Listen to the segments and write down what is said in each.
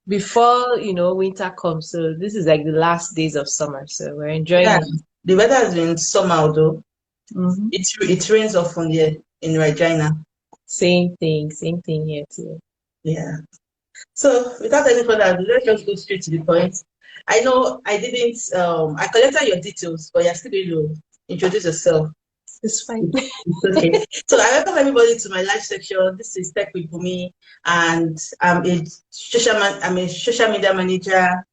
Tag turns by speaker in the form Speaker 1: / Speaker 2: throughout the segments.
Speaker 1: before winter comes. So this is like the last days of summer. So we're
Speaker 2: Yeah,
Speaker 1: enjoying it.
Speaker 2: the weather has been somehow though.
Speaker 1: Hmm.
Speaker 2: It rains often here in Regina.
Speaker 1: Same thing here too.
Speaker 2: Yeah. So without any further ado, let's just go straight to the point. I know I didn't I collected your details, but you're still going to introduce yourself.
Speaker 1: It's fine.
Speaker 2: It's okay. So I welcome everybody to my live section. This is Tech with Bumi, and I'm a social media manager.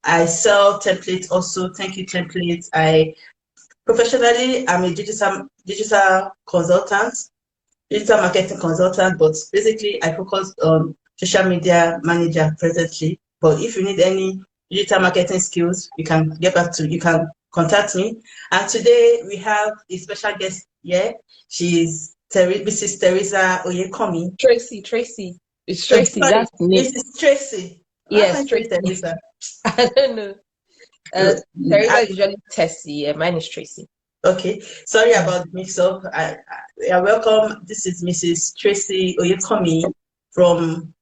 Speaker 2: I sell templates also. Thank you templates. I professionally I'm a digital consultant, digital marketing consultant, but basically I focus on social media manager presently. But if you need any digital marketing skills, you can contact me. And today we have a special guest here. She's Mrs. Teresa Oyekomi.
Speaker 1: Tracy. It's
Speaker 2: Oh,
Speaker 1: Tracy.
Speaker 2: sorry,
Speaker 1: That's the name.
Speaker 2: Mrs. Tracy. Why am I
Speaker 1: Yes,
Speaker 2: saying
Speaker 1: Tracy.
Speaker 2: Teresa?
Speaker 1: I don't know.
Speaker 2: Uh,
Speaker 1: Teresa
Speaker 2: I-
Speaker 1: is usually Tessie. Yeah, mine is Tracy.
Speaker 2: Okay, sorry
Speaker 1: Mm.
Speaker 2: about the mix-up. You're welcome. This is Mrs. Tracy Oyekomi from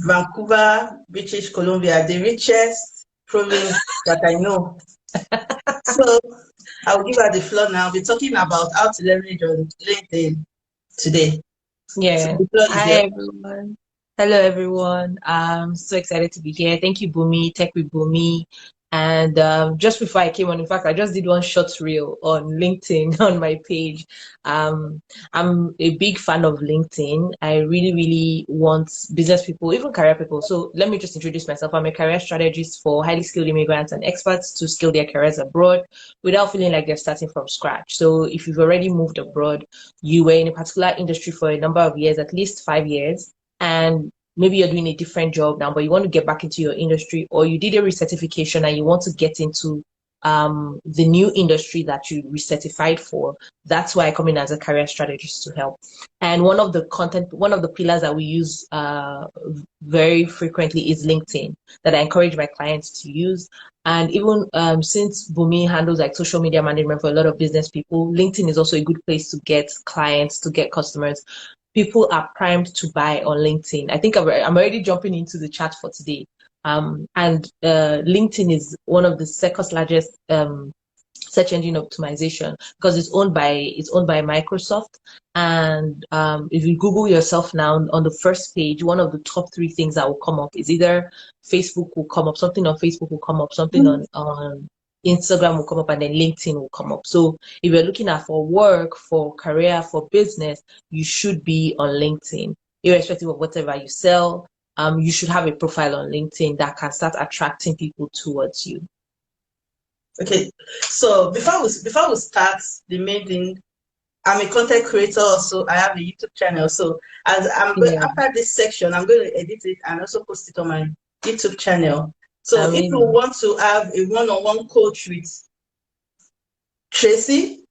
Speaker 2: Vancouver, British Columbia, the richest province that I know. So I'll give her the floor now. We're talking about how to leverage on LinkedIn today. So
Speaker 1: Yeah.
Speaker 2: the floor is
Speaker 1: Hi
Speaker 2: yours.
Speaker 1: everyone. Hello everyone. I'm so excited to be here. Thank you, Bumi, Tech with Bumi. And just before I came on, in fact, I just did one short reel on LinkedIn on my page. Um, I'm a big fan of LinkedIn. I really, really want business people, even career people. So let me just introduce myself. I'm a career strategist for highly skilled immigrants and experts to scale their careers abroad without feeling like they're starting from scratch. So if you've already moved abroad, you were in a particular industry for a number of years, at least 5 years, and maybe you're doing a different job now, but you want to get back into your industry, or you did a recertification and you want to get into the new industry that you recertified for. That's why I come in as a career strategist to help. And one of the pillars that we use very frequently is LinkedIn, that I encourage my clients to use. And even since Bumi handles like social media management for a lot of business people, LinkedIn is also a good place to get clients, to get customers. People are primed to buy on LinkedIn. I think I'm already jumping into the chat for today. And LinkedIn is one of the second largest search engine optimization because it's owned by Microsoft. And if you Google yourself now on the first page, one of the top three things that will come up is either Facebook will come up, something on Facebook will come up, something on Instagram will come up, and then LinkedIn will come up. So if you're looking at for work, for career, for business, you should be on LinkedIn, irrespective of whatever you sell. You should have a profile on LinkedIn that can start attracting people towards you.
Speaker 2: Okay. So before we start the main thing, I'm a content creator also. I have a YouTube channel. So as I'm going
Speaker 1: Yeah,
Speaker 2: after this section, I'm going to edit it and also post it on my YouTube channel. So if you
Speaker 1: amazing.
Speaker 2: want to have a one-on-one coach with Tracy,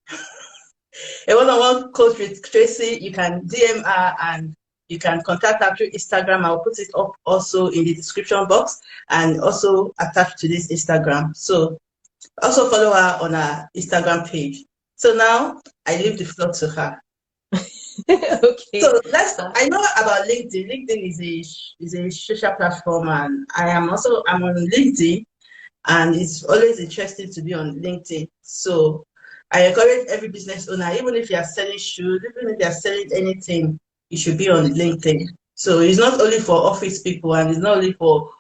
Speaker 2: a one-on-one coach with Tracy, you can DM her and you can contact her through Instagram. I'll put it up also in the description box and also attached to this Instagram. So also follow her on her Instagram page. So now I leave the floor to her.
Speaker 1: Okay.
Speaker 2: So I know about LinkedIn. LinkedIn is a social platform, and I'm on LinkedIn, and it's always interesting to be on LinkedIn. So I encourage every business owner, even if you are selling shoes, even if you are selling anything, you should be on LinkedIn. So it's not only for office people, and it's not only for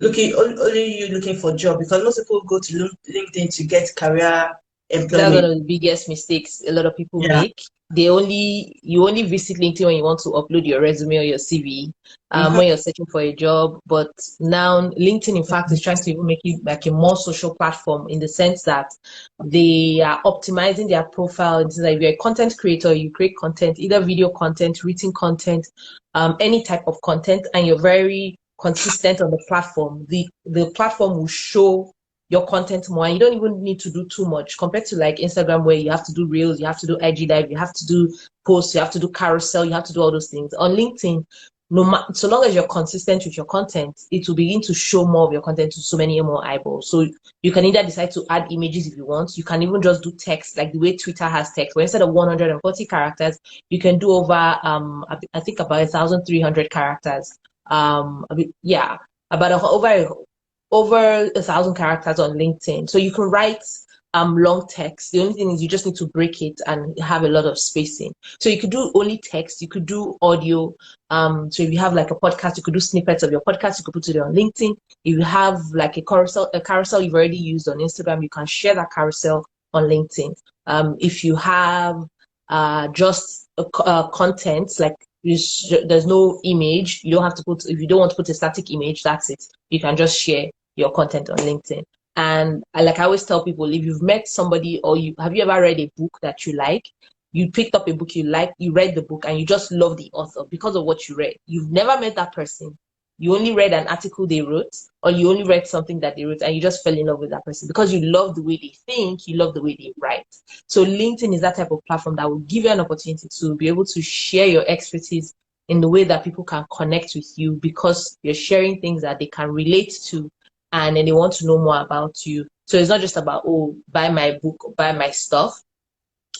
Speaker 2: only you looking for job, because most people go to LinkedIn to get career
Speaker 1: That's one
Speaker 2: employment.
Speaker 1: of the biggest mistakes a lot of people
Speaker 2: Yeah.
Speaker 1: make. You only visit LinkedIn when you want to upload your resume or your CV,
Speaker 2: Mhm.
Speaker 1: when you're searching for a job. But now LinkedIn, in fact, is trying to even make it like a more social platform in the sense that they are optimizing their profile. It's like if you're a content creator, you create content, either video content, written content, any type of content, and you're very consistent on the platform. The platform will show your content more, and you don't even need to do too much compared to like Instagram, where you have to do reels, you have to do IG live, you have to do posts, you have to do carousel, you have to do all those things. On LinkedIn, so long as you're consistent with your content, it will begin to show more of your content to so many more eyeballs. So you can either decide to add images if you want. You can even just do text, like the way Twitter has text, where instead of 140 characters, you can do over I think about 1,300 characters. Yeah, about over 1,000 characters on LinkedIn. So you can write long text. The only thing is you just need to break it and have a lot of spacing. So you could do only text, you could do audio. So if you have like a podcast, you could do snippets of your podcast, you could put it on LinkedIn. If you have like a carousel you've already used on Instagram, you can share that carousel on LinkedIn. If you have just content like there's no image, you don't have to put, if you don't want to put a static image, that's it. You can just share your content on LinkedIn. And like I always tell people, if you've met somebody or have you ever read a book that you like, you picked up a book you like, you read the book and you just love the author because of what you read. You've never met that person. You only read an article they wrote, or you only read something that they wrote and you just fell in love with that person because you love the way they think, you love the way they write. So LinkedIn is that type of platform that will give you an opportunity to be able to share your expertise in the way that people can connect with you because you're sharing things that they can relate to and then they want to know more about you. So it's not just about, oh, buy my book, buy my stuff,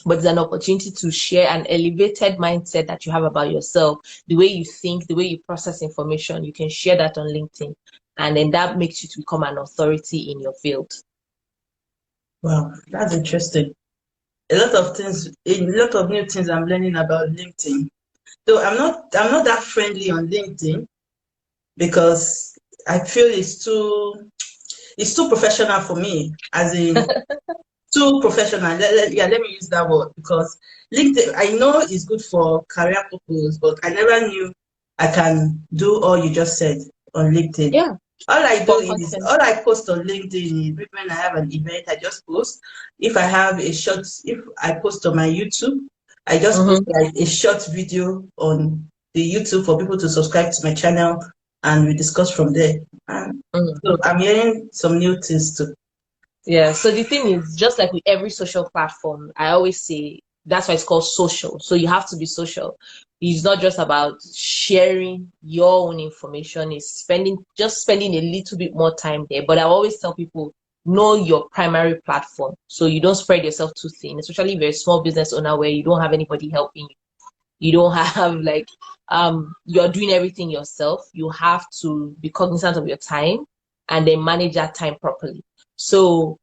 Speaker 1: but it's an opportunity to share an elevated mindset that you have about yourself, the way you think, the way you process information. You can share that on LinkedIn, and then that makes you to become an authority in your field.
Speaker 2: Wow, that's interesting. A lot of things, a lot of new things I'm learning about LinkedIn. So I'm not that friendly on LinkedIn because I feel it's too professional for me, as in too professional. Let me use that word because LinkedIn, I know it's good for career purpose, but I never knew I can do all you just said on LinkedIn.
Speaker 1: Yeah,
Speaker 2: All I do
Speaker 1: for
Speaker 2: is
Speaker 1: content.
Speaker 2: all I post on LinkedIn is when I have an event, I just post. If I have a short, if I post on my YouTube, I just post
Speaker 1: Mm-hmm.
Speaker 2: like a short video on the YouTube for people to subscribe to my channel and we discuss from there. And
Speaker 1: Mm-hmm.
Speaker 2: so I'm hearing some new things too.
Speaker 1: Yeah. So the thing is, just like with every social platform, I always say that's why it's called social. So you have to be social. It's not just about sharing your own information, it's spending a little bit more time there. But I always tell people, know your primary platform so you don't spread yourself too thin, especially if you're a small business owner where you don't have anybody helping you. You don't have like you're doing everything yourself. You have to be cognizant of your time and then manage that time properly. So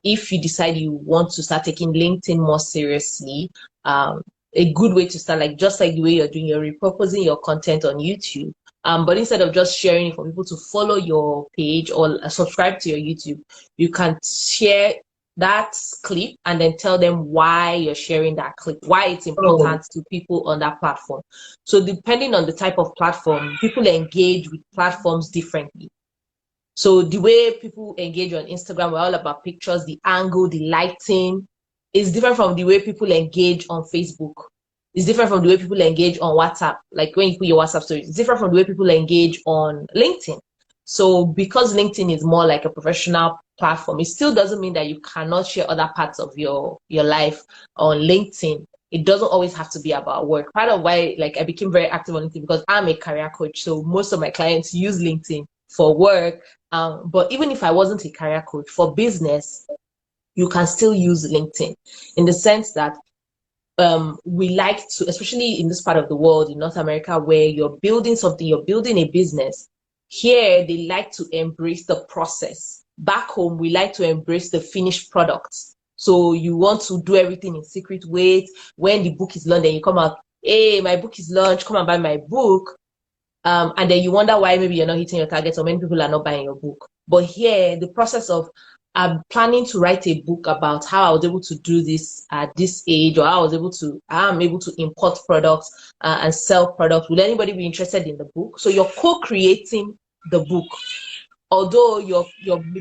Speaker 1: if you decide you want to start taking LinkedIn more seriously, a good way to start, like just like the way you're doing, you're repurposing your content on YouTube. But instead of just sharing it for people to follow your page or subscribe to your YouTube, you can share that clip and then tell them why you're sharing that clip, why it's
Speaker 2: Oh,
Speaker 1: important to people on that platform. So depending on the type of platform, people engage with platforms differently. So the way people engage on Instagram, we're all about pictures, the angle, the lighting is different from the way people engage on Facebook. It's different from the way people engage on WhatsApp. Like when you put your WhatsApp stories, it's different from the way people engage on LinkedIn. So because LinkedIn is more like a professional platform, it still doesn't mean that you cannot share other parts of your life on LinkedIn. It doesn't always have to be about work. Part of why like I became very active on LinkedIn because I'm a career coach. So most of my clients use LinkedIn for work. But even if I wasn't a career coach for business, you can still use LinkedIn in the sense that we like to, especially in this part of the world, in North America, where you're building something, you're building a business. Here, they like to embrace the process. Back home, we like to embrace the finished products. So you want to do everything in secret. Wait, when the book is launched, then you come out, hey, my book is launched, come and buy my book. And then you wonder why maybe you're not hitting your targets or many people are not buying your book. But here, the process of I'm planning to write a book about how I was able to do this at this age, or how I'm able to import products and sell products. Would anybody be interested in the book? So you're co-creating the book. Although you're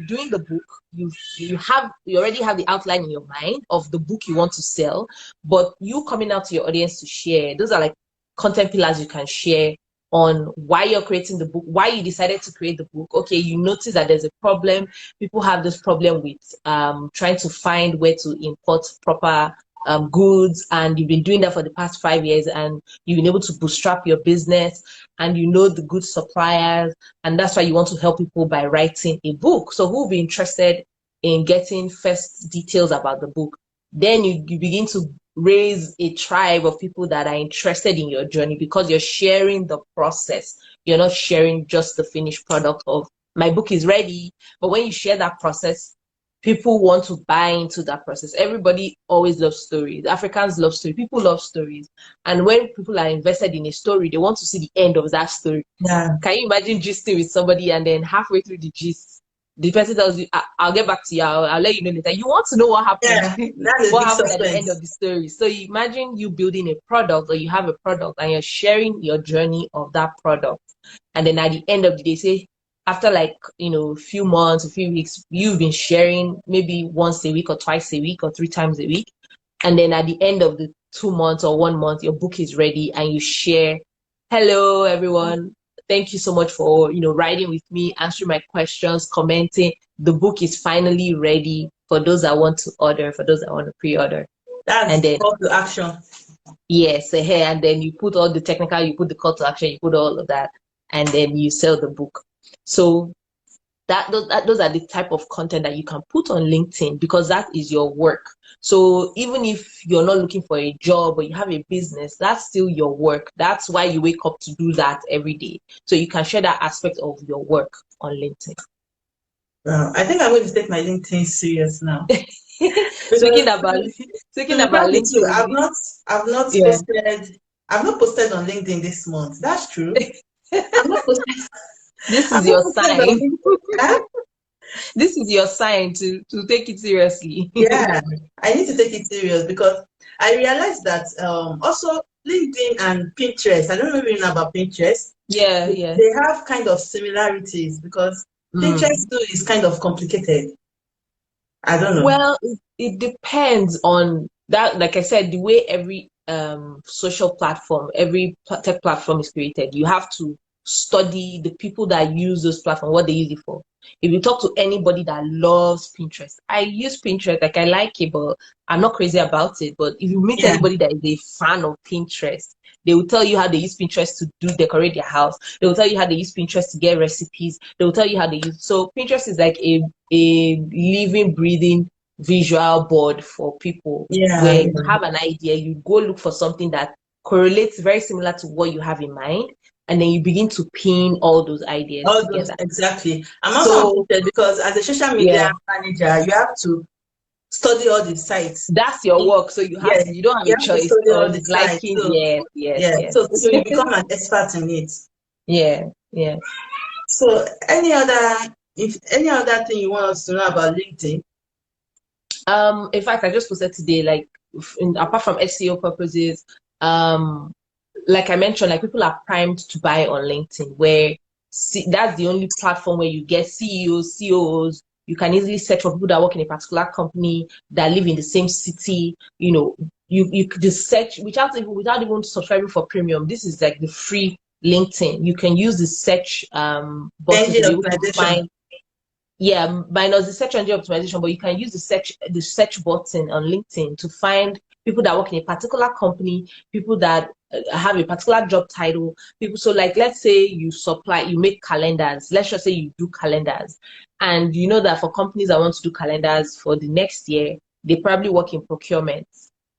Speaker 1: doing the book, you already have the outline in your mind of the book you want to sell, but you coming out to your audience to share. Those are like content pillars you can share on why you're creating the book, why you decided to create the book. Okay, you notice that there's a problem. People have this problem with trying to find where to import proper goods, and you've been doing that for the past 5 years, and you've been able to bootstrap your business, and you know the good suppliers, and that's why you want to help people by writing a book. So who will be interested in getting first details about the book? Then you begin to raise a tribe of people that are interested in your journey because you're sharing the process. You're not sharing just the finished product of my book is ready. But when you share that process, people want to buy into that process. Everybody always loves stories. Africans love stories. People love stories. And when people are invested in a story, they want to see the end of that story.
Speaker 2: Yeah.
Speaker 1: Can you imagine gisting with somebody and then halfway through the gist, the person tells you, I'll get back to you, I'll let you know later. You want to know what happened,
Speaker 2: Yeah. That's a
Speaker 1: what
Speaker 2: big
Speaker 1: happened at the end of
Speaker 2: suspense.
Speaker 1: the story. So you imagine you building a product or you have a product and you're sharing your journey of that product. And then at the end of the day, say, after like, a few months, a few weeks, you've been sharing maybe once a week or twice a week or 3 times a week. And then at the end of the 2 months or 1 month, your book is ready and you share, hello, everyone. Thank you so much for, riding with me, answering my questions, commenting. The book is finally ready for those that want to order, for those that want to pre-order. And
Speaker 2: That's
Speaker 1: then,
Speaker 2: call to action.
Speaker 1: yes, hey, and then you put all the technical, you put the call to action, you put all of that, and then you sell the book. So those are the type of content that you can put on LinkedIn because that is your work. So even if you're not looking for a job or you have a business, that's still your work. That's why you wake up to do that every day. So you can share that aspect of your work on LinkedIn.
Speaker 2: Wow. I think I'm going to take my LinkedIn serious now.
Speaker 1: speaking
Speaker 2: Because
Speaker 1: about
Speaker 2: to
Speaker 1: speaking
Speaker 2: be
Speaker 1: about
Speaker 2: frank with you,
Speaker 1: LinkedIn, yeah.
Speaker 2: I've not posted on LinkedIn this month. That's true. I've not posted,
Speaker 1: This
Speaker 2: I've
Speaker 1: is
Speaker 2: not
Speaker 1: your
Speaker 2: posted on
Speaker 1: sign.
Speaker 2: LinkedIn. Huh?
Speaker 1: This is your sign to take it seriously.
Speaker 2: Yeah, I need to take it serious because I realized that also LinkedIn and Pinterest, I don't know if you know about Pinterest,
Speaker 1: Yeah, yeah.
Speaker 2: they have kind of similarities because
Speaker 1: Mm.
Speaker 2: Pinterest too is kind of complicated. I don't know.
Speaker 1: Well, it depends on that. Like I said, the way every social platform, every tech platform is created, you have to study the people that use those platforms, what they use it for. If you talk to anybody that loves Pinterest, I use Pinterest, like I like it, but I'm not crazy about it. But if you meet
Speaker 2: Yeah.
Speaker 1: anybody that is a fan of Pinterest, they will tell you how they use Pinterest to decorate their house. They will tell you how they use Pinterest to get recipes. They will tell you how they use. So Pinterest is like a living, breathing visual board for people
Speaker 2: Yeah,
Speaker 1: where you
Speaker 2: yeah.
Speaker 1: have an idea, you go look for something that correlates very similar to what you have in mind, and then you begin to pin all those ideas
Speaker 2: All those
Speaker 1: together.
Speaker 2: exactly. I'm also
Speaker 1: So
Speaker 2: interested because as a social media
Speaker 1: yeah,
Speaker 2: manager, you have to study all the sites.
Speaker 1: that's your work. So
Speaker 2: Yeah,
Speaker 1: you don't have
Speaker 2: you
Speaker 1: a
Speaker 2: have to
Speaker 1: choice
Speaker 2: study all
Speaker 1: on
Speaker 2: the sites.
Speaker 1: liking.
Speaker 2: So
Speaker 1: Yes, yes,
Speaker 2: yeah,
Speaker 1: yes.
Speaker 2: so you become an expert in it.
Speaker 1: Yeah, yeah.
Speaker 2: So any other thing you want us to know about LinkedIn?
Speaker 1: In fact, I just posted today, like, apart from SEO purposes, um, like I mentioned, like people are primed to buy on LinkedIn, where that's the only platform where you get CEOs, COOs. You can easily search for people that work in a particular company that live in the same city. You could just search without even subscribing for premium. This is like the free LinkedIn. You can use the search button to
Speaker 2: Engine
Speaker 1: be able to
Speaker 2: optimization.
Speaker 1: find, yeah, minus the search engine optimization, but you can use the search button on LinkedIn to find people that work in a particular company, people that have a particular job title, people. So like, let's say you make calendars. Let's just say you do calendars, and you know that for companies that want to do calendars for the next year, they probably work in procurement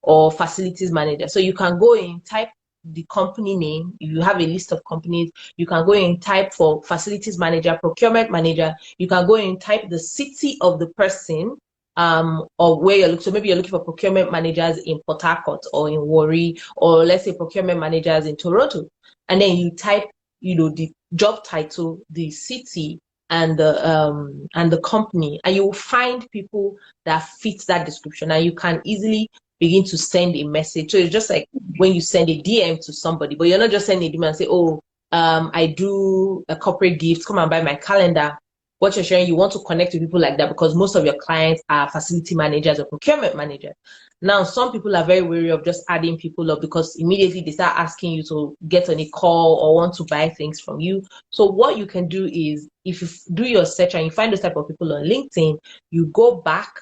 Speaker 1: or facilities manager. So you can go in, type the company name. If you have a list of companies, you can go in, type for facilities manager, procurement manager. You can go and type the city of the person, or where you're looking. So maybe you're looking for procurement managers in Port Harcourt or in Warri, or let's say procurement managers in Toronto. And then you type, the job title, the city, and the company, and you will find people that fit that description, and you can easily begin to send a message. So it's just like when you send a DM to somebody, but you're not just sending a DM and say, oh, I do a corporate gift, come and buy my calendar. What you're sharing, you want to connect with people like that because most of your clients are facility managers or procurement managers. Now, some people are very wary of just adding people up because immediately they start asking you to get on a call or want to buy things from you. So what you can do is, if you do your search and you find those type of people on LinkedIn, you go back.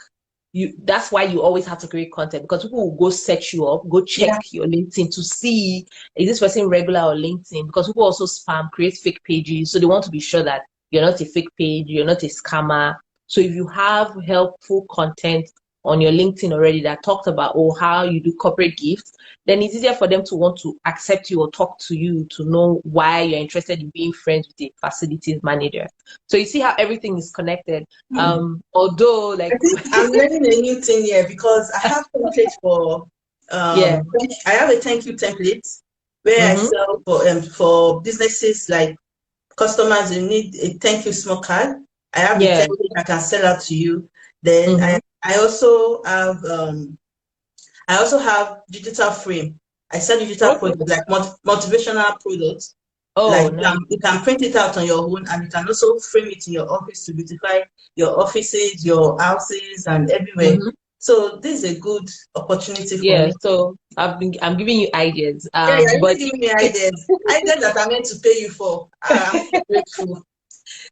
Speaker 1: That's why you always have to create content, because people will go search you up, go check
Speaker 2: Yeah.
Speaker 1: your LinkedIn to see, is this person regular on LinkedIn? Because people also spam, create fake pages. So they want to be sure that you're not a fake page, you're not a scammer. So if you have helpful content on your LinkedIn already that talks about how you do corporate gifts, then it's easier for them to want to accept you or talk to you to know why you're interested in being friends with the facilities manager. So you see how everything is connected. Although
Speaker 2: I
Speaker 1: like
Speaker 2: think I'm learning a new thing here because I have templates for
Speaker 1: yeah.
Speaker 2: I have a thank you template where I
Speaker 1: Mm-hmm.
Speaker 2: sell for businesses like customers who need a thank you small card. I have the
Speaker 1: Yeah.
Speaker 2: template I can sell out to you. Then
Speaker 1: Mm-hmm.
Speaker 2: I also have digital frame. I sell digital
Speaker 1: Okay.
Speaker 2: products like motivational products.
Speaker 1: Oh,
Speaker 2: Like
Speaker 1: nice.
Speaker 2: you can print it out on your own, and you can also frame it in your office to beautify your offices, your houses, and everywhere.
Speaker 1: Mm-hmm.
Speaker 2: So this is a good opportunity for
Speaker 1: Yeah.
Speaker 2: me.
Speaker 1: So I'm giving you ideas.
Speaker 2: Yeah, you're
Speaker 1: But
Speaker 2: really giving me ideas that I'm meant to pay you for. I'm so grateful.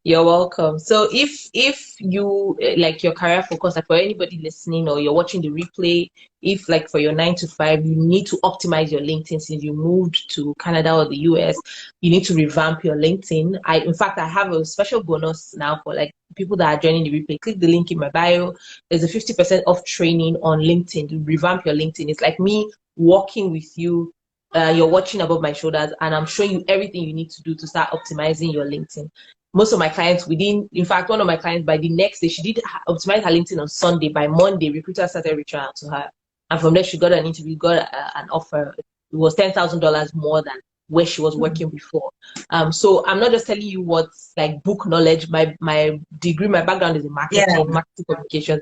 Speaker 1: you're welcome. So if you like your career focus, like for anybody listening or you're watching the replay, if like for your 9 to 5, you need to optimize your LinkedIn since you moved to Canada or the US, you need to revamp your LinkedIn. In fact, I have a special bonus now for like people that are joining the replay. Click the link in my bio. There's a 50% off training on LinkedIn to revamp your LinkedIn. It's like me walking with you. You're watching above my shoulders, and I'm showing you everything you need to do to start optimizing your LinkedIn. Most of my clients in fact, one of my clients, by the next day, she did optimize her LinkedIn on Sunday. By Monday, recruiters started reaching out to her. And from there, she got an interview, got an offer. It was $10,000 more than where she was working before. So I'm not just telling you what's like book knowledge. My degree, my background is in
Speaker 2: Yeah.
Speaker 1: marketing communications.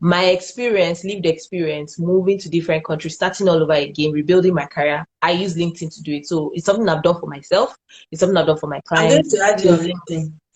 Speaker 1: My experience, lived experience, moving to different countries, starting all over again, rebuilding my career. I use LinkedIn to do it. So it's something I've done for myself. It's something I've done for my
Speaker 2: I'm going
Speaker 1: clients.
Speaker 2: to add you on
Speaker 1: So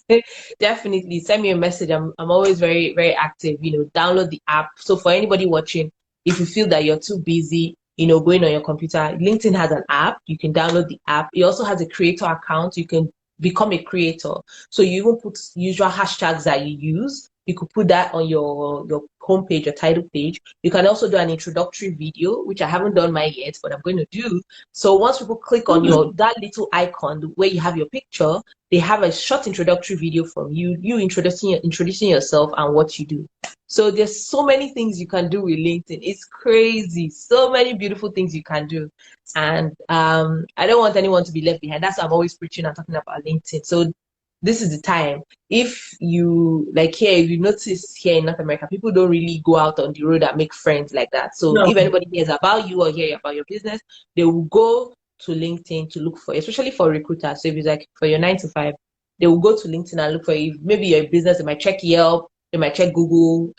Speaker 2: LinkedIn.
Speaker 1: definitely send me a message. I'm always very, very active. Download the app. So for anybody watching, if you feel that you're too busy, going on your computer, LinkedIn has an app. You can download the app. It also has a creator account. You can become a creator. So you even put usual hashtags that you use. You could put that on your homepage, your title page. You can also do an introductory video, which I haven't done mine yet, but I'm going to do. So once people click on that little icon where you have your picture, they have a short introductory video from you introducing yourself and what you do. So there's so many things you can do with LinkedIn. It's crazy. So many beautiful things you can do. And I don't want anyone to be left behind. That's why I'm always preaching and talking about LinkedIn. So this is the time. If you like here, if you notice here in North America, people don't really go out on the road and make friends like that. So
Speaker 2: No.
Speaker 1: if anybody hears about you or hear about your business, they will go to LinkedIn to look for, especially for recruiters. So if it's like for your 9 to 5, they will go to LinkedIn and look for you. Maybe your business, they might check Yelp, they might check Google,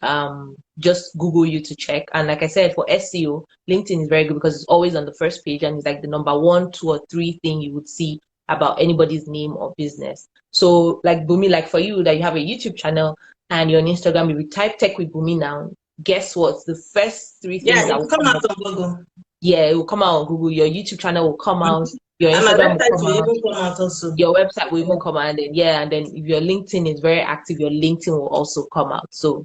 Speaker 1: just Google you to check. And like I said, for SEO, LinkedIn is very good because it's always on the first page and it's like the number 1, 2, or 3 thing you would see about anybody's name or business. So like Bumi, like for you that you have a YouTube channel and you're on Instagram, if you type Tech with Bumi now, guess what? The first 3
Speaker 2: Yeah,
Speaker 1: things that
Speaker 2: it
Speaker 1: will
Speaker 2: will come
Speaker 1: come
Speaker 2: out
Speaker 1: up,
Speaker 2: on Google.
Speaker 1: yeah, it will come out on Google. Your YouTube channel will come out. Your
Speaker 2: And my
Speaker 1: Instagram will
Speaker 2: website
Speaker 1: come
Speaker 2: will
Speaker 1: out.
Speaker 2: even come out also.
Speaker 1: Your website will even come out. And then, yeah, and then if your LinkedIn is very active, your LinkedIn will also come out. So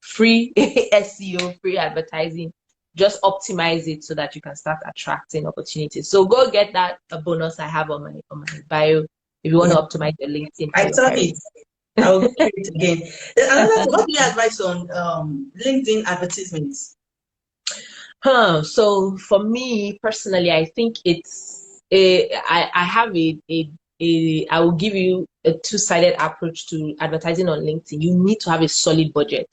Speaker 1: free SEO, free advertising. Just optimize it so that you can start attracting opportunities. So go get that a bonus I have on my bio if you want
Speaker 2: Yeah,
Speaker 1: to optimize your LinkedIn for
Speaker 2: I
Speaker 1: your
Speaker 2: saw
Speaker 1: career.
Speaker 2: it. I will go through it again. Then another thing, what do you advise on LinkedIn advertisements?
Speaker 1: So for me personally, I think I have I will give you a two-sided approach to advertising on LinkedIn. You need to have a solid budget.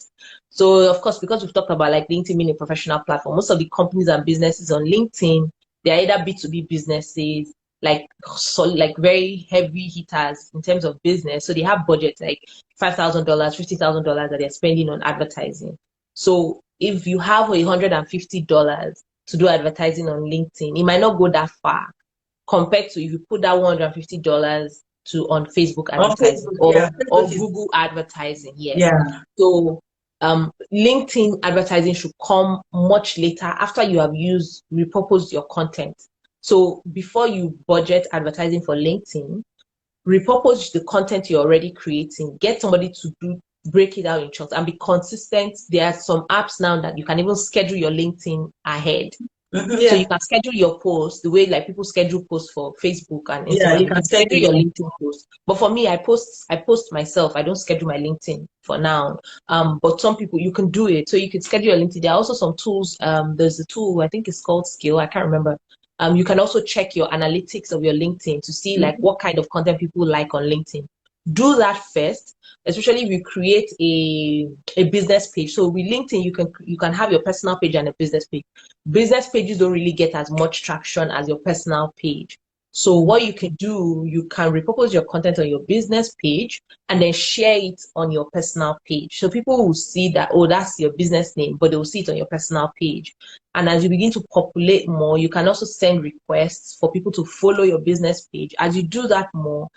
Speaker 1: So of course, because we've talked about like LinkedIn being a professional platform, most of the companies and businesses on LinkedIn, they're either B2B businesses, like solid, like very heavy hitters in terms of business. So they have budgets like $5,000, $50,000 that they're spending on advertising. So if you have $150 to do advertising on LinkedIn, it might not go that far compared to if you put that $150 to on Facebook
Speaker 2: On
Speaker 1: advertising
Speaker 2: Facebook, yeah.
Speaker 1: or
Speaker 2: Facebook is,
Speaker 1: Google advertising. Yes.
Speaker 2: yeah.
Speaker 1: So LinkedIn advertising should come much later after you have repurposed your content. So before you budget advertising for LinkedIn, repurpose the content you're already creating. Get somebody to break it out in chunks and be consistent. There are some apps now that you can even schedule your LinkedIn ahead. So
Speaker 2: Yeah.
Speaker 1: you can schedule your post the way like people schedule posts for Facebook and
Speaker 2: Yeah, you
Speaker 1: Instagram. You
Speaker 2: can
Speaker 1: can schedule your
Speaker 2: schedule.
Speaker 1: LinkedIn post. But for me, I post myself. I don't schedule my LinkedIn for now. But some people you can do it. So you can schedule your LinkedIn. There are also some tools. There's a tool, I think it's called Skill. I can't remember. You can also check your analytics of your LinkedIn to see like
Speaker 2: Mhm.
Speaker 1: what kind of content people like on LinkedIn. Do that first, especially if you create a business page. So with LinkedIn, you can have your personal page and a business page. Business pages don't really get as much traction as your personal page. So what you can do, you can repurpose your content on your business page and then share it on your personal page. So people will see that, oh, that's your business name, but they'll see it on your personal page. And as you begin to populate more, you can also send requests for people to follow your business page. As you do that more,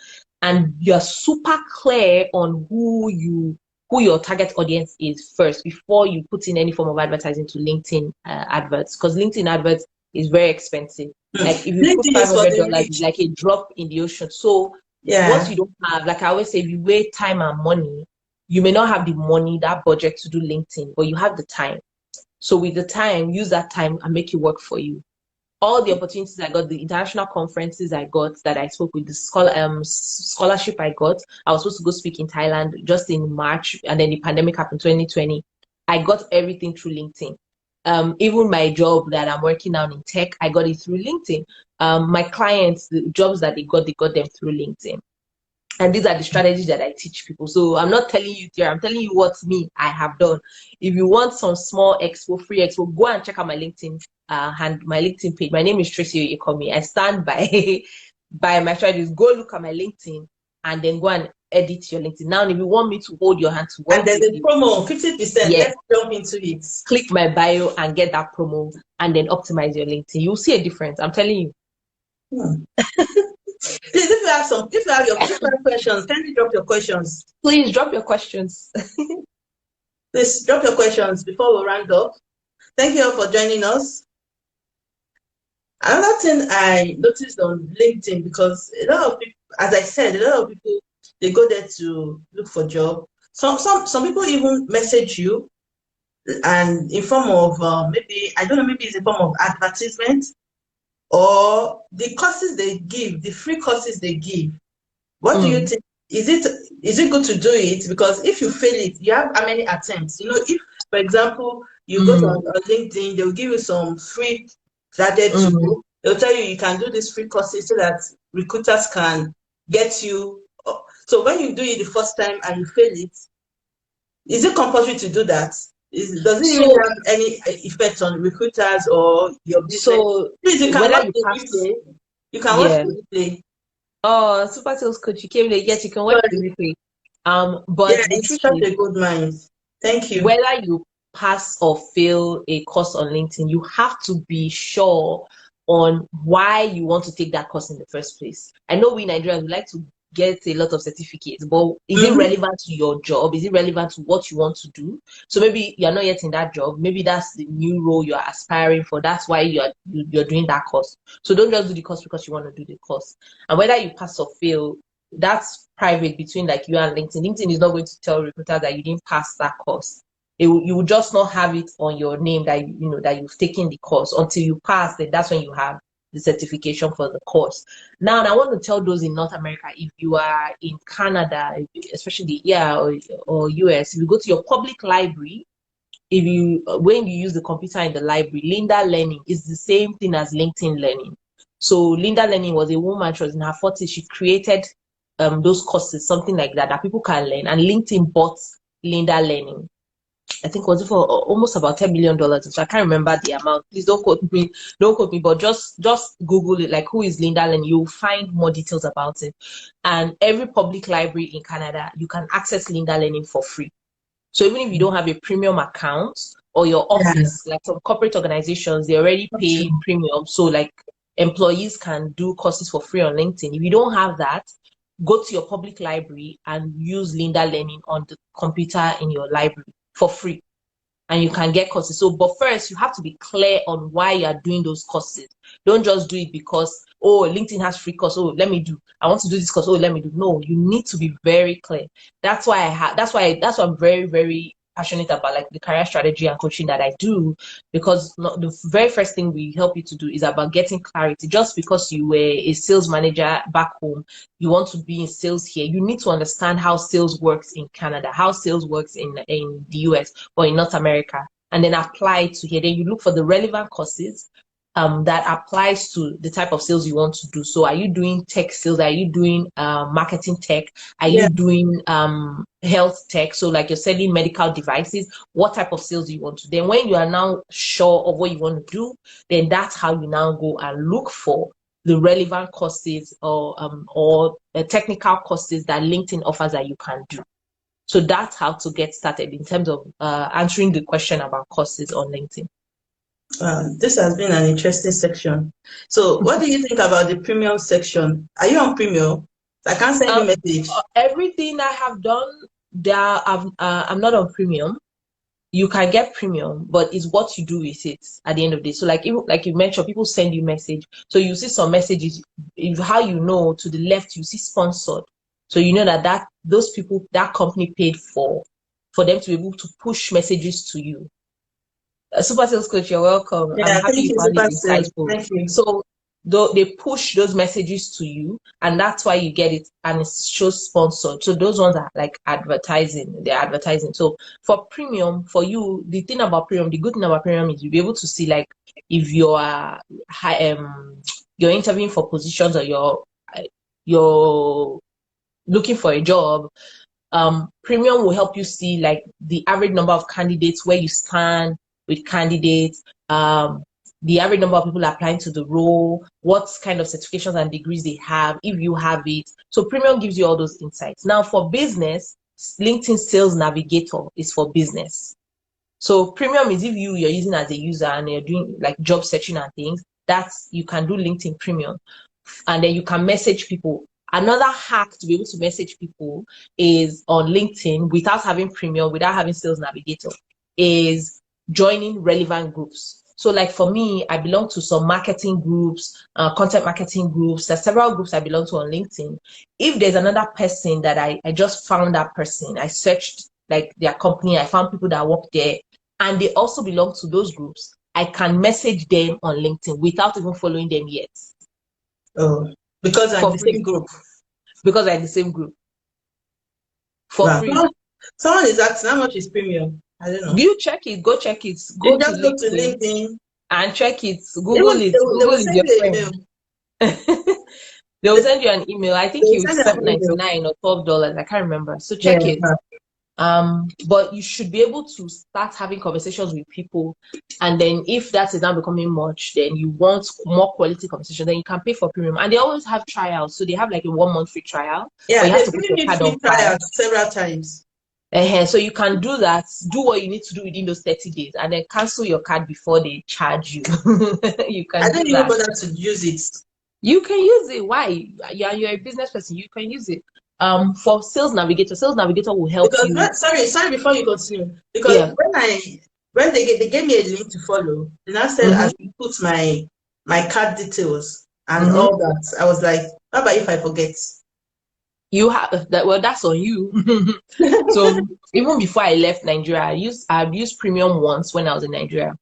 Speaker 1: and you're super clear on who your target audience is first before you put in any form of advertising to LinkedIn adverts, because LinkedIn adverts is very expensive. Like if you put
Speaker 2: LinkedIn
Speaker 1: five
Speaker 2: is for
Speaker 1: hundred
Speaker 2: the
Speaker 1: dollars, it's
Speaker 2: rich.
Speaker 1: like a drop in the ocean. So what
Speaker 2: Yeah.
Speaker 1: you don't have, like I always say, if you weigh time and money, you may not have the money, that budget to do LinkedIn, but you have the time. So with the time, use that time and make it work for you. All the opportunities I got, the international conferences I got that I spoke with, the scholarship I got. I was supposed to go speak in Thailand just in March, and then the pandemic happened 2020. I got everything through LinkedIn. Even my job that I'm working now in tech, I got it through LinkedIn. My clients, the jobs that they got them through LinkedIn. And these are the strategies that I teach people. So I'm not telling you here, I'm telling you what me I have done. If you want some small expo, free expo, go and check out my LinkedIn my LinkedIn page. My name is Tracy Oyekomi. I stand by by my strategies. Go look at my LinkedIn and then go and edit your LinkedIn. Now, if you want me to hold your hand to
Speaker 2: And
Speaker 1: work
Speaker 2: there's
Speaker 1: with
Speaker 2: a
Speaker 1: you,
Speaker 2: promo, 50%.
Speaker 1: yes,
Speaker 2: Let's jump into it.
Speaker 1: click my bio and get that promo and then optimize your LinkedIn. You'll see a difference. I'm telling you.
Speaker 2: Hmm. Please, if you have questions, kindly drop your questions.
Speaker 1: Please drop your questions.
Speaker 2: Please drop your questions before we round up. Thank you all for joining us. Another thing I noticed on LinkedIn, because a lot of people, as I said, a lot of people they go there to look for job. Some people even message you and in form of maybe I don't know, maybe it's a form of advertisement or the courses they give, the free courses they give. What do you
Speaker 1: Mm,
Speaker 2: think? Is it good to do it? Because if you fail it, you have how many attempts? If, for example, you go to
Speaker 1: mm,
Speaker 2: LinkedIn, they'll give you some free gadget to
Speaker 1: mm.
Speaker 2: do. They'll tell you can do this free courses so that recruiters can get you. So when you do it the first time and you fail it, is it compulsory to do that? Does it really
Speaker 1: So
Speaker 2: have any effect on recruiters or your business?
Speaker 1: So
Speaker 2: Please, you can
Speaker 1: whether
Speaker 2: watch
Speaker 1: you
Speaker 2: the
Speaker 1: pass,
Speaker 2: replay. You can watch
Speaker 1: yeah.
Speaker 2: the replay.
Speaker 1: Oh, super sales coach, you came late. Yes, you can watch the
Speaker 2: Sorry.
Speaker 1: replay.
Speaker 2: Yeah,
Speaker 1: But the
Speaker 2: it's
Speaker 1: truth
Speaker 2: such
Speaker 1: is,
Speaker 2: a good mind. Thank you.
Speaker 1: whether you pass or fail a course on LinkedIn, you have to be sure on why you want to take that course in the first place. I know we Nigerians we like to get a lot of certificates, but is it
Speaker 2: Mhm.
Speaker 1: relevant to your job? Is it relevant to what you want to do? So maybe you're not yet in that job. Maybe that's the new role you're aspiring for. That's why you're doing that course. So don't just do the course because you want to do the course. And whether you pass or fail, that's private between like you and LinkedIn. LinkedIn is not going to tell recruiters that you didn't pass that course. You will just not have it on your name that you know that you've taken the course until you pass. Then that's when you have the certification for the course. Now, and I want to tell those in North America, if you are in Canada, especially or US, if you go to your public library, if you when you use the computer in the library, Linda Learning is the same thing as LinkedIn Learning. So Linda Learning was a woman; she was in her 40s. She created those courses, something like that people can learn, and LinkedIn bought Linda Learning. I think was it for almost about $10 million. So I can't remember the amount. Please don't quote me, but just Google it, like who is Linda, and you'll find more details about it. And every public library in Canada, you can access Linda Learning for free. So even if you don't have a premium account or your
Speaker 2: Yeah,
Speaker 1: office, like some corporate organizations, they already
Speaker 2: that's
Speaker 1: pay
Speaker 2: true.
Speaker 1: premium. So like employees can do courses for free on LinkedIn. If you don't have that, go to your public library and use Linda Learning on the computer in your library for free and you can get courses. So, but first, you have to be clear on why you are doing those courses. Don't just do it because, oh, LinkedIn has free course. Oh, let me do. I want to do this course. Oh, let me do. No, you need to be very clear. That's why I'm very, very passionate about like the career strategy and coaching that I do, because the very first thing we help you to do is about getting clarity. Just because you were a sales manager back home, you want to be in sales here, you need to understand how sales works in Canada, how sales works in the US or in North America, and then apply it to here. Then you look for the relevant courses that applies to the type of sales you want to do. So are you doing tech sales? Are you doing marketing tech? Are you
Speaker 2: Yeah.
Speaker 1: doing health tech? So like you're selling medical devices, what type of sales do you want to do? Then when you are now sure of what you want to do, then that's how you now go and look for the relevant courses or technical courses that LinkedIn offers that you can do. So that's how to get started in terms of answering the question about courses on LinkedIn.
Speaker 2: This has been an interesting section. So, what do you think about the premium section? Are you on premium? I can't send you message.
Speaker 1: Everything I have done, I'm not on premium. You can get premium, but it's what you do with it at the end of the day. So like even like you mentioned, people send you message. So you see some messages, how you know to the left, you see sponsored. So you know that those people, that company paid for them to be able to push messages to you. Super Sales Coach, you're welcome. I'm
Speaker 2: Yeah,
Speaker 1: happy
Speaker 2: thank
Speaker 1: you
Speaker 2: you,
Speaker 1: found it
Speaker 2: Super Sales.
Speaker 1: insightful.
Speaker 2: Thank you.
Speaker 1: So they push those messages to you, and that's why you get it, and it shows sponsored. So those ones are like advertising. They're advertising. So for premium, for you, the thing about premium, the good thing about premium is you'll be able to see like if you are you're interviewing for positions or you're looking for a job. Premium will help you see like the average number of candidates, where you stand with candidates, the average number of people applying to the role, what kind of certifications and degrees they have, if you have it. So premium gives you all those insights. Now for business, LinkedIn Sales Navigator is for business. So premium is if you're using as a user and you're doing like job searching and things, that's you can do LinkedIn Premium. And then you can message people. Another hack to be able to message people is on LinkedIn without having premium, without having Sales Navigator, is joining relevant groups. So like for me, I belong to some marketing groups, content marketing groups. There's several groups I belong to on LinkedIn. If there's another person that I just found that person, I searched like their company, I found people that work there, and they also belong to those groups, I can message them on LinkedIn without even following them yet.
Speaker 2: Oh, because I'm
Speaker 1: For
Speaker 2: the
Speaker 1: free,
Speaker 2: same group.
Speaker 1: because I'm the same group, for
Speaker 2: Wow.
Speaker 1: free.
Speaker 2: Someone is asking how much is premium. I don't know.
Speaker 1: You check it, go check it,
Speaker 2: You
Speaker 1: go to
Speaker 2: just go to
Speaker 1: LinkedIn
Speaker 2: LinkedIn.
Speaker 1: and check it, Google
Speaker 2: Even
Speaker 1: it.
Speaker 2: they
Speaker 1: Google
Speaker 2: will
Speaker 1: is
Speaker 2: send
Speaker 1: your
Speaker 2: you a mail.
Speaker 1: friend. They will
Speaker 2: They,
Speaker 1: send you an email. I
Speaker 2: they
Speaker 1: think
Speaker 2: will
Speaker 1: you
Speaker 2: send you an
Speaker 1: seven ninety
Speaker 2: email.
Speaker 1: nine or $12. I can't remember. So
Speaker 2: Yeah.
Speaker 1: check it. But you should be able to start having conversations with people, and then if that is now becoming much, then you want more quality conversation, then you can pay for premium. And they always have trials, so they have like a 1 month free trial, but
Speaker 2: Yeah,
Speaker 1: you have
Speaker 2: they've
Speaker 1: to put
Speaker 2: given
Speaker 1: your
Speaker 2: me
Speaker 1: card
Speaker 2: free
Speaker 1: on file.
Speaker 2: trials several times.
Speaker 1: So you can do that, do what you need to do within those 30 days, and then cancel your card before they charge you. You
Speaker 2: I
Speaker 1: can
Speaker 2: don't
Speaker 1: do
Speaker 2: even
Speaker 1: that.
Speaker 2: bother to use it.
Speaker 1: You can use it. Why? You're a business person. You can use it. For Sales Navigator will help
Speaker 2: Because
Speaker 1: you.
Speaker 2: sorry, before you continue. Because
Speaker 1: Yeah.
Speaker 2: when they gave me a link to follow, they now said I
Speaker 1: Mm-hmm.
Speaker 2: should put my card details and
Speaker 1: Mm-hmm.
Speaker 2: all that. I was like, how about if I forget?
Speaker 1: You have that. Well, that's on you. So even before I left Nigeria, I've used Premium once when I was in Nigeria.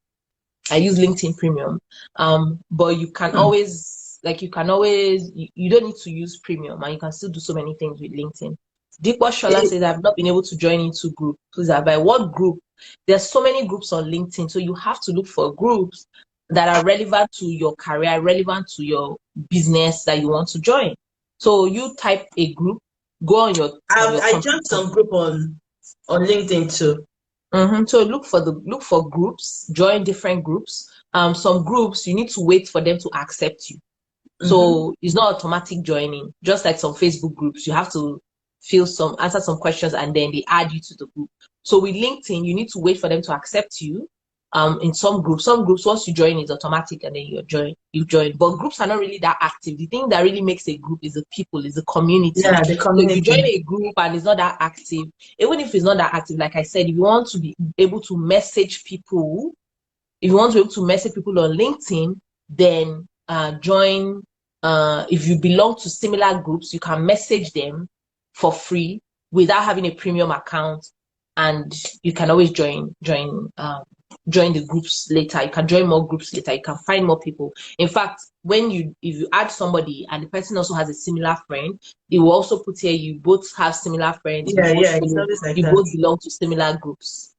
Speaker 1: I use LinkedIn Premium. But you can
Speaker 2: Hmm.
Speaker 1: always you don't need to use Premium, and you can still do so many things with LinkedIn. Deepa Shola
Speaker 2: Eh,
Speaker 1: says I've not been able to join into group. Please by what group? There's so many groups on LinkedIn, so you have to look for groups that are relevant to your career, relevant to your business that you want to join. So you type a group, go on your
Speaker 2: I joined
Speaker 1: computer.
Speaker 2: some group on LinkedIn too.
Speaker 1: So look for groups, join different groups. Some groups you need to wait for them to accept you.
Speaker 2: Mm-hmm.
Speaker 1: So it's not automatic joining. Just like some Facebook groups, you have to answer some questions, and then they add you to the group. So with LinkedIn, you need to wait for them to accept you. In some groups, once you join, it's automatic, and then you join. But groups are not really that active. The thing that really makes a group is the people, is the community.
Speaker 2: Yeah, the
Speaker 1: So if you join
Speaker 2: community.
Speaker 1: a group and it's not that active, even if it's not that active, like I said, if you want to be able to message people, if you want to be able to message people on LinkedIn, then join. If you belong to similar groups, you can message them for free without having a premium account. and you can always join the groups later. You can join more groups later. You can find more people. In fact, if you add somebody and the person also has a similar friend, it will also put here you both have similar friends,
Speaker 2: Yeah, yeah, it's always like
Speaker 1: you
Speaker 2: that.
Speaker 1: both belong to similar groups.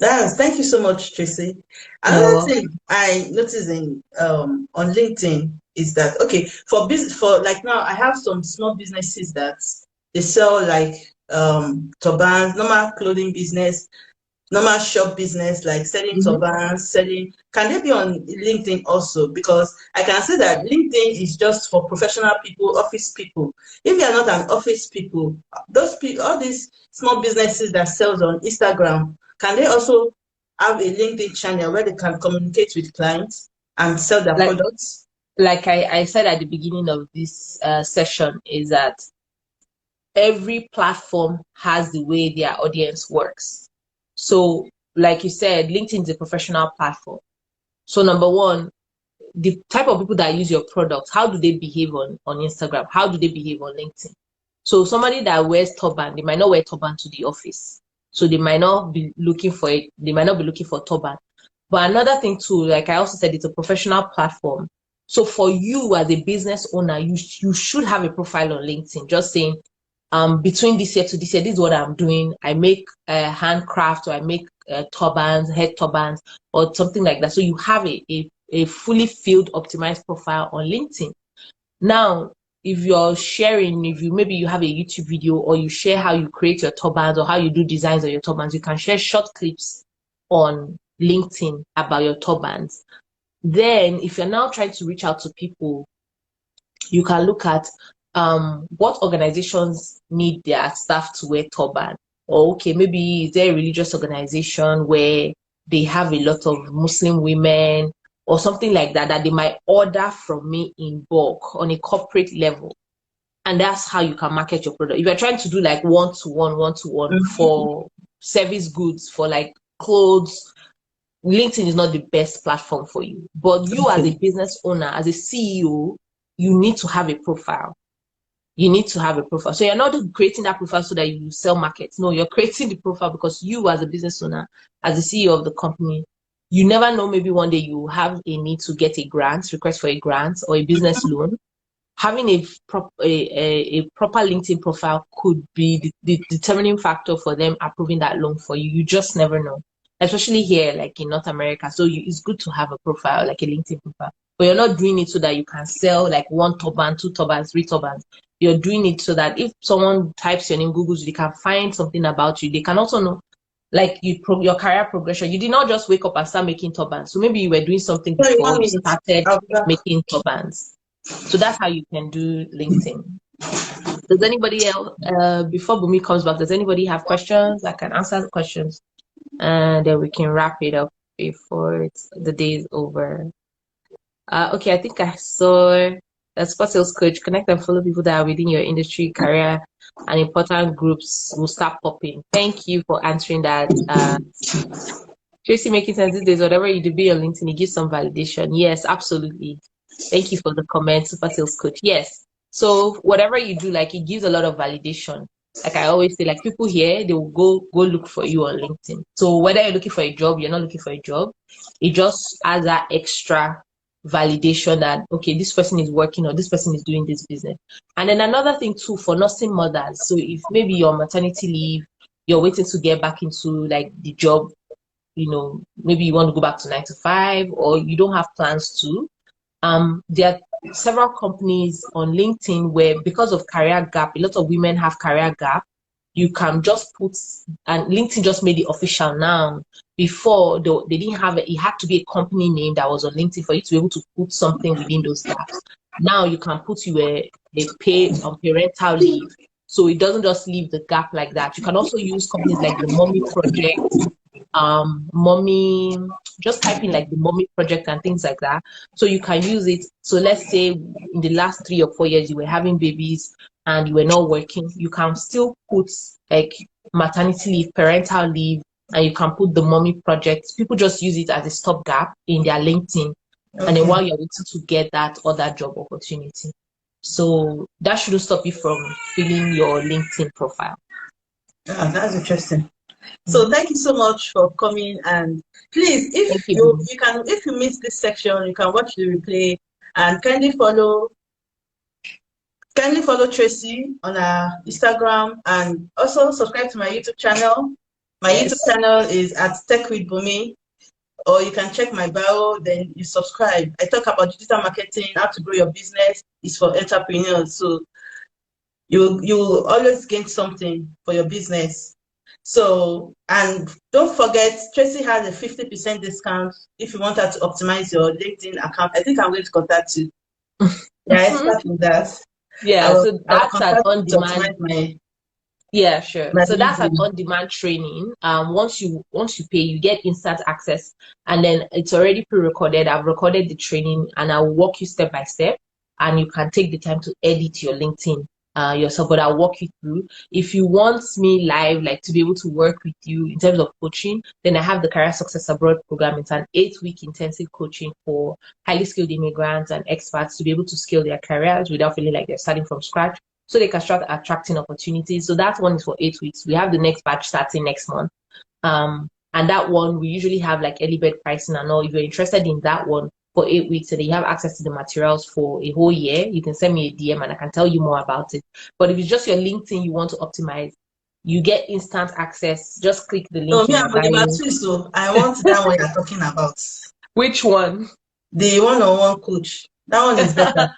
Speaker 2: Thank you so much, Tracy.
Speaker 1: You're
Speaker 2: Another
Speaker 1: welcome.
Speaker 2: thing I noticed in on LinkedIn is that, okay, for business, for like now I have some small businesses that they sell like turbans, normal clothing business, normal shop business, like selling
Speaker 1: Mhm.
Speaker 2: turbans, selling. Can they be on LinkedIn also? Because I can say that LinkedIn is just for professional people, office people. If you are not an office people, those people, all these small businesses that sells on Instagram, can they also have a LinkedIn channel where they can communicate with clients and sell their
Speaker 1: Like
Speaker 2: products?
Speaker 1: I said at the beginning of this session, is that every platform has the way their audience works. So, like you said, LinkedIn is a professional platform. So, number one, the type of people that use your product, how do they behave on Instagram? How do they behave on LinkedIn? So, somebody that wears turban, they might not wear turban to the office. So, they might not be looking for it. They might not be looking for turban. But another thing too, like I also said, it's a professional platform. So for you as a business owner, you should have a profile on LinkedIn, just saying, between this year to this year, this is what I'm doing. I make handcraft, or I make turbans, head turbans, or something like that. So you have a fully filled, optimized profile on LinkedIn. Now, if you're sharing, if you maybe you have a YouTube video, or you share how you create your turbans or how you do designs on your turbans, you can share short clips on LinkedIn about your turbans. Then, if you're now trying to reach out to people, you can look at what organizations need their staff to wear turban. Or okay, maybe is there a religious organization where they have a lot of Muslim women or something like that that they might order from me in bulk on a corporate level. And that's how you can market your product. If you're trying to do like one to one
Speaker 2: Mhm.
Speaker 1: for service goods, for like clothes, LinkedIn is not the best platform for you. But you as
Speaker 2: Okay.
Speaker 1: a business owner, as a CEO, you need to have a profile. You need to have a profile. So you're not creating that profile so that you sell markets. No, you're creating the profile because you as a business owner, as the CEO of the company, you never know, maybe one day you have a need to get a grant, request for a grant or a business loan. Having a proper LinkedIn profile could be the determining factor for them approving that loan for you. You just never know, especially here, like in North America. So it's good to have a profile, like a LinkedIn profile. But you're not doing it so that you can sell like one turban, two turbans, three turbans. You're doing it so that if someone types your name, Google's, they can find something about you. They can also know, like your career progression. You did not just wake up and start making turbans. So maybe you were doing something
Speaker 2: Sorry,
Speaker 1: before
Speaker 2: one
Speaker 1: you
Speaker 2: minute.
Speaker 1: started
Speaker 2: I'll be back.
Speaker 1: making turbans. So that's how you can do LinkedIn. Does anybody else, before Bumi comes back, does anybody have questions? I can answer the questions and then we can wrap it up before the day is over. Okay, I think I saw a spot sales coach, connect and follow people that are within your industry, career, and important groups will start popping. Thank you for answering that. Tracy, making sense these days, whatever you do be on LinkedIn, it gives some validation. Yes, absolutely. Thank you for the comment, Super Sales Coach. Yes. So whatever you do, like it gives a lot of validation. Like I always say, like people here, they will go look for you on LinkedIn. So whether you're looking for a job, you're not looking for a job, it just adds that extra validation that okay, this person is working or this person is doing this business. And then another thing too for nursing mothers. So if maybe you're on maternity leave, you're waiting to get back into like the job, maybe you want to go back to 9 to 5 or you don't have plans to. There are several companies on LinkedIn where because of career gap, a lot of women have career gap. You can just put, and LinkedIn just made it official now. Before they didn't have it, it had to be a company name that was on LinkedIn for you to be able to put something within those gaps. Now you can put a pay on parental leave. So it doesn't just leave the gap like that. You can also use companies like the Mommy Project, mommy, just type in like the mommy project and things like that, so you can use it. So let's say in the last 3 or 4 years you were having babies and you were not working, you can still put like maternity leave, parental leave, and you can put the mommy project. People just use it as a stopgap in their LinkedIn, and then
Speaker 2: Okay.
Speaker 1: while you're waiting to get that other job opportunity. So that shouldn't stop you from filling your LinkedIn profile.
Speaker 2: Yeah, that's interesting. So
Speaker 1: Mhm.
Speaker 2: thank you so much for coming. And please,
Speaker 1: Thank
Speaker 2: if
Speaker 1: you,
Speaker 2: you
Speaker 1: Boo.
Speaker 2: you can if you miss this section, you can watch the replay and kindly follow Tracy on our Instagram and also subscribe to my YouTube channel. My YouTube
Speaker 1: Yes.
Speaker 2: channel is at TechwithBunmi, or you can check my bio, then you subscribe. I talk about digital marketing, how to grow your business. It's for entrepreneurs. So you always gain something for your business. So, and don't forget, Tracy has a 50% discount if you want her to optimize your LinkedIn account. I think I'm going to contact you. Yeah, I start with that. I
Speaker 1: Yeah,
Speaker 2: will
Speaker 1: so
Speaker 2: I will
Speaker 1: that's an
Speaker 2: contact you to
Speaker 1: on-demand.
Speaker 2: optimize my
Speaker 1: Yeah, sure.
Speaker 2: my
Speaker 1: So that's an
Speaker 2: LinkedIn.
Speaker 1: on-demand training. Once you pay, you get instant access, and then it's already pre-recorded. I've recorded the training, and I'll walk you step by step, and you can take the time to edit your LinkedIn yourself. But I'll walk you through. If you want me live, like to be able to work with you in terms of coaching, then I have the Career Success Abroad program. It's an 8-week intensive coaching for highly skilled immigrants and expats to be able to scale their careers without feeling like they're starting from scratch so they can start attracting opportunities. So that one is for 8 weeks. We have the next batch starting next month. And that one we usually have like early bird pricing and all. If you're interested in that one for 8 weeks, so that you have access to the materials for a whole year, you can send me a DM and I can tell you more about it. But if it's just your LinkedIn you want to optimize, you get instant access. Just click the
Speaker 2: No,
Speaker 1: link
Speaker 2: me,
Speaker 1: in my
Speaker 2: I'm on the
Speaker 1: bio.
Speaker 2: battery, so I want that one you're talking about.
Speaker 1: Which one?
Speaker 2: The one-on-one coach. That one is better.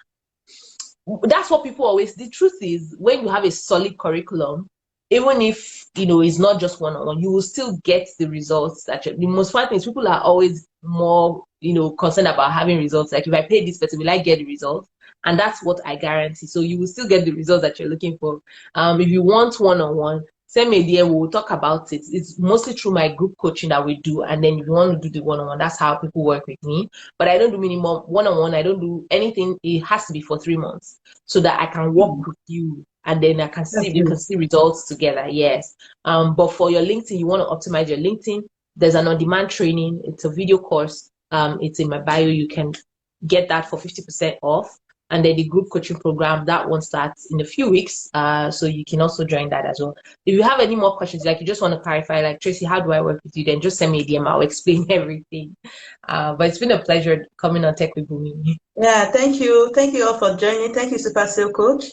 Speaker 1: That's what people always, the truth is when you have a solid curriculum, even if it's not just one-on-one, you will still get the results that the most fun thing is people are always more concerned about having results. Like if I pay this person, will I get the results? And that's what I guarantee. So you will still get the results that you're looking for. If you want one-on-one, send me a DM, we'll talk about it. It's mostly through my group coaching that we do, and then if you want to do the one-on-one, that's how people work with me. But I don't do minimum one-on-one. I don't do anything. It has to be for 3 months so that I can work with you and then I can see
Speaker 2: That's
Speaker 1: we can
Speaker 2: good.
Speaker 1: see results together. Yes. But for your LinkedIn, you want to optimize your LinkedIn. There's an on-demand training. It's a video course. It's in my bio. You can get that for 50% off. And then the group coaching program, that one starts in a few weeks. So you can also join that as well. If you have any more questions, like you just want to clarify, like Tracy, how do I work with you? Then just send me a DM. I'll explain everything. But it's been a pleasure coming on Tech with Bumi.
Speaker 2: Yeah, thank you. Thank you all for joining. Thank you, Super Sale Coach.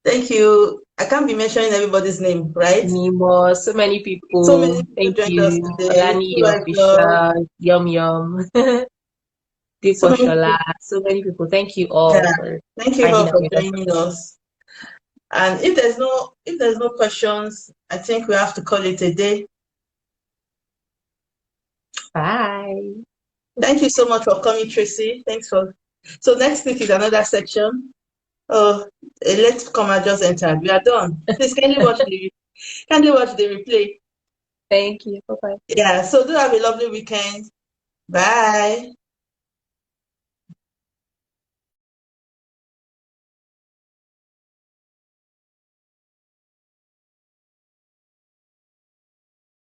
Speaker 2: Thank you. I can't be mentioning everybody's name, right?
Speaker 1: Nemo, so many
Speaker 2: So many
Speaker 1: people.
Speaker 2: people
Speaker 1: Thank
Speaker 2: joined us
Speaker 1: you.
Speaker 2: today.
Speaker 1: Olani
Speaker 2: Well,
Speaker 1: Official, Yum Yum,
Speaker 2: so many
Speaker 1: Diposhola,
Speaker 2: people.
Speaker 1: so many people. Thank you all
Speaker 2: Yeah.
Speaker 1: for
Speaker 2: Thank you all
Speaker 1: riding out
Speaker 2: for
Speaker 1: with us.
Speaker 2: joining us. And if there's no questions, I think we have to call it a day.
Speaker 1: Bye.
Speaker 2: Thank you so much for coming, Tracy. Thanks for. So next week is another section. Oh, let's come and just entered. We are done. Please can you watch the replay?
Speaker 1: Thank you. Bye bye.
Speaker 2: Yeah. So do have a lovely weekend. Bye.